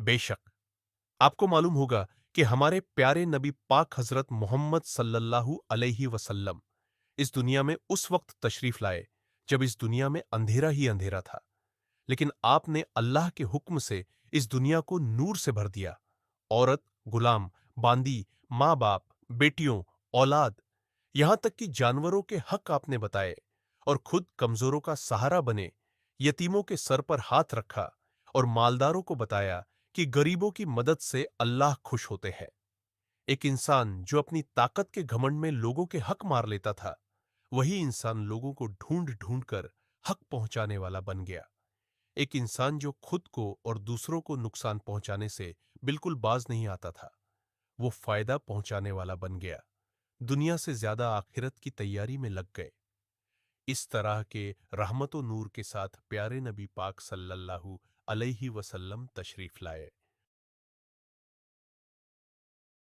बेशक आपको मालूम होगा कि हमारे प्यारे नबी पाक हजरत मोहम्मद सल्लल्लाहु अलैहि वसल्लम इस दुनिया में उस वक्त तशरीफ लाए जब इस दुनिया में अंधेरा ही अंधेरा था। लेकिन आपने अल्लाह के हुक्म से इस दुनिया को नूर से भर दिया। औरत, गुलाम, बांदी, माँ बाप, बेटियों, औलाद, यहां तक कि जानवरों के हक आपने बताए और खुद कमजोरों का सहारा बने। यतीमों के सर पर हाथ रखा और मालदारों को बताया कि गरीबों की मदद से अल्लाह खुश होते हैं। एक इंसान जो अपनी ताकत के घमंड में लोगों के हक मार लेता था, वही इंसान लोगों को ढूंढ ढूंढ कर हक पहुंचाने वाला बन गया। एक इंसान जो खुद को और दूसरों को नुकसान पहुंचाने से बिल्कुल बाज नहीं आता था, वो फायदा पहुंचाने वाला बन गया। दुनिया से ज्यादा आखिरत की तैयारी में लग गए। इस तरह के रहमत व नूर के साथ प्यारे नबी पाक सल्लल्लाहु अलैहि वसल्लम तशरीफ लाए।